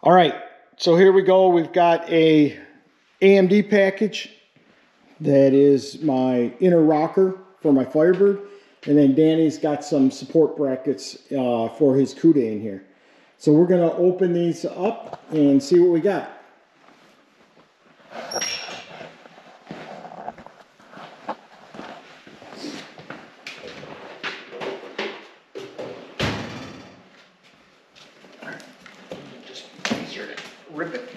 All right, so here we go. We've got a AMD package that is my inner rocker for my Firebird, and then Danny's got some support brackets for his Cuda in here. So we're gonna open these up and see what we got. Rip it.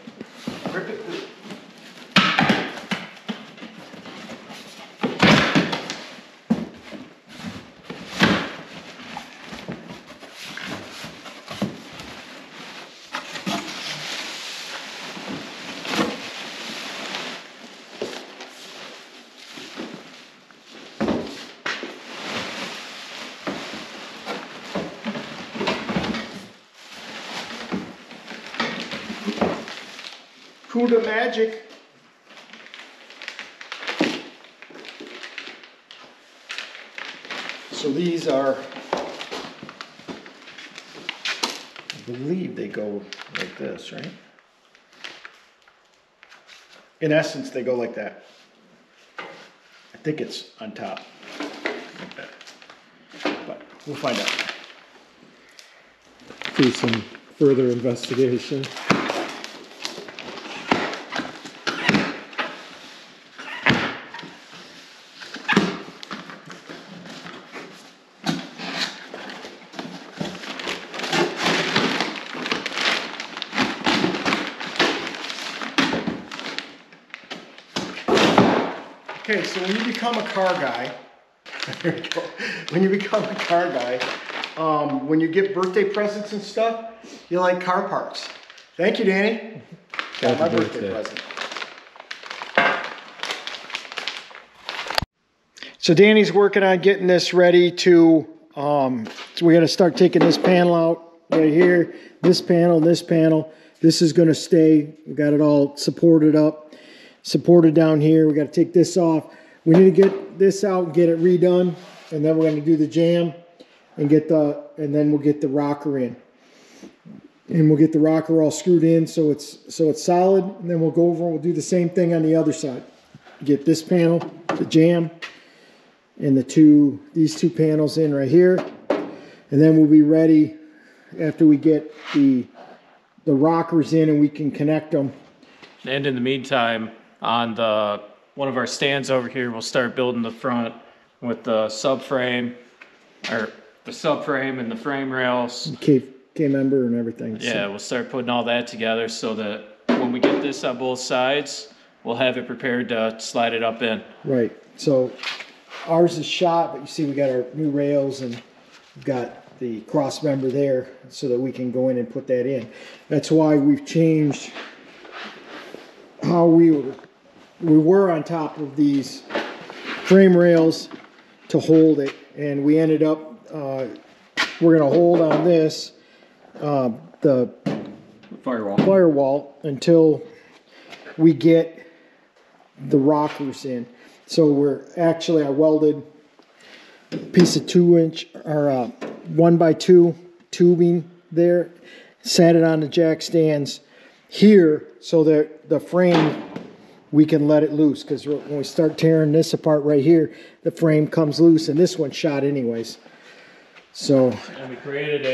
Cuda magic. So these are, I believe they go like this, right? In essence, they go like that. I think it's on top, like that. But we'll find out. Do some further investigation. Okay, so when you become a car guy, there we go. When you become a car guy, when you get birthday presents and stuff, you like car parts. Thank you, Danny. Got my birthday present. So Danny's working on getting this ready to, so we're gonna start taking this panel out right here, this panel. This is gonna stay, we got it all supported up. Supported down here. We got to take this off. We need to get this out and get it redone, and then we're going to do the jam and then we'll get the rocker in, and we'll get the rocker all screwed in so it's solid, and then we'll go over and we'll do the same thing on the other side. Get this panel, the jam, and these two panels in right here, and then we'll be ready after we get the rockers in and we can connect them. And in the meantime, on one of our stands over here, we'll start building the front with the subframe, or the subframe and the frame rails. K-member and everything. Yeah, we'll start putting all that together so that when we get this on both sides, we'll have it prepared to slide it up in. Right. So ours is shot, but you see we got our new rails and we've got the cross member there so that we can go in and put that in. That's why we've changed how we were on top of these frame rails to hold it, and we ended up we're going to hold on this the firewall until we get the rockers in. So I welded a piece of 2-inch or 1x2 tubing there, sat it on the jack stands here so that the frame, we can let it loose, because when we start tearing this apart right here, the frame comes loose, and this one's shot anyways. So, and we created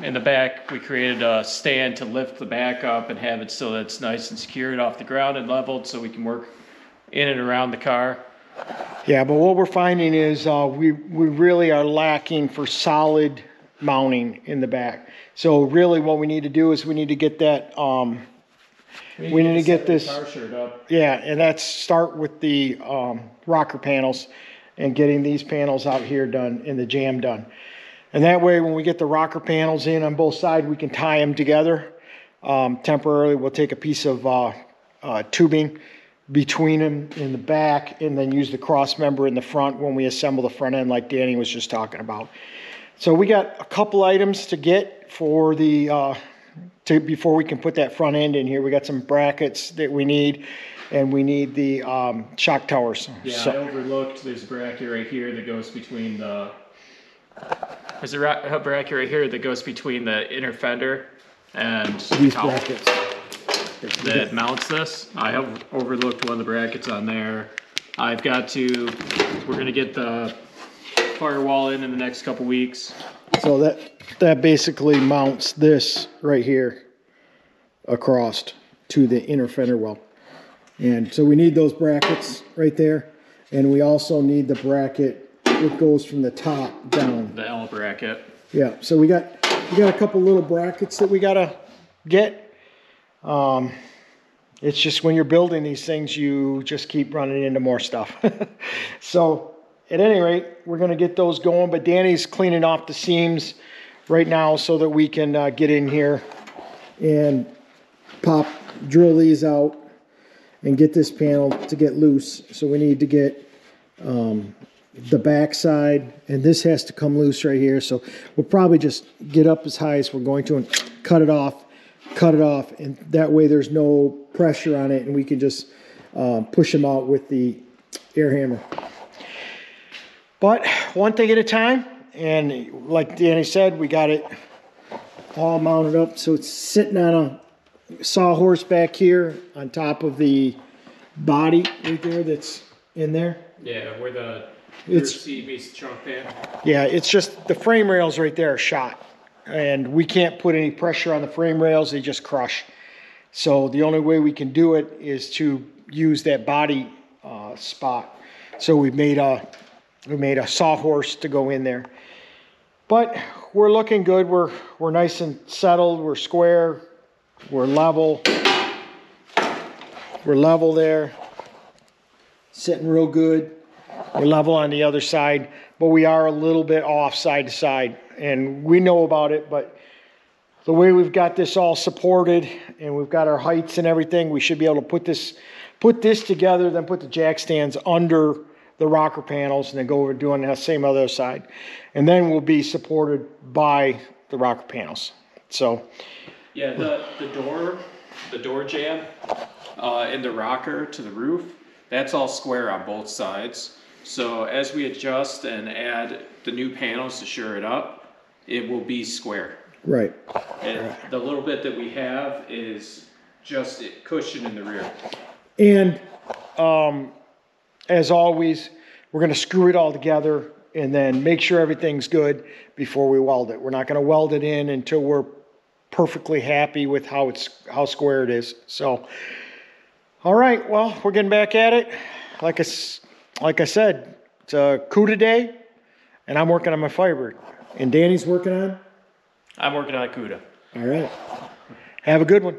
in the back, we created a stand to lift the back up and have it so that it's nice and secured off the ground and leveled so we can work in and around the car. Yeah, but what we're finding is we really are lacking for solid mounting in the back. So really what we need to do is we need to get that we need to get this car shirt up. Yeah, and that's start with the rocker panels and getting these panels out here done and the jam done. And that way when we get the rocker panels in on both sides, we can tie them together. Temporarily we'll take a piece of tubing between them in the back and then use the cross member in the front when we assemble the front end like Danny was just talking about. So we got a couple items to get for the before we can put that front end in here. We got some brackets that we need, and we need the shock towers. Yeah, so, I overlooked, there's a bracket right here that goes between the, there's a bracket right here that goes between the inner fender And These brackets. that mounts this. I have overlooked one of the brackets on there. We're gonna get the firewall in the next couple weeks. So that basically mounts this right here across to the inner fender well. And so we need those brackets right there. And we also need the bracket that goes from the top down. The L bracket. Yeah, so we got a couple little brackets that we gotta get. It's just when you're building these things, you just keep running into more stuff. So at any rate, we're gonna get those going, but Danny's cleaning off the seams right now so that we can get in here and drill these out and get this panel to get loose. So we need to get the back side, and this has to come loose right here. So we'll probably just get up as high as we're going to and cut it off, and that way there's no pressure on it, and we can just push them out with the air hammer. But one thing at a time, and like Danny said, we got it all mounted up. So it's sitting on a sawhorse back here on top of the body right there that's in there. Yeah, where the seat meets the trunk pan. Yeah, it's just the frame rails right there are shot. And we can't put any pressure on the frame rails, they just crush. So the only way we can do it is to use that body spot. So we made a sawhorse to go in there. But we're looking good, we're nice and settled, we're square, we're level. We're level there, sitting real good. We're level on the other side, but we are a little bit off side to side, and we know about it, but the way we've got this all supported and we've got our heights and everything, we should be able to put this together, then put the jack stands under the rocker panels and then go over doing the same other side. And then we'll be supported by the rocker panels. So yeah, the door jamb in the rocker to the roof, that's all square on both sides. So as we adjust and add the new panels to shore it up, it will be square. right. And the little bit that we have is just cushion in the rear. And as always, we're going to screw it all together and then make sure everything's good before we weld it. We're not going to weld it in until we're perfectly happy with how square it is. So, all right, well, we're getting back at it. Like I said, it's a Cuda day, and I'm working on my Firebird. And Danny's working on? I'm working on Cuda. All right. Have a good one.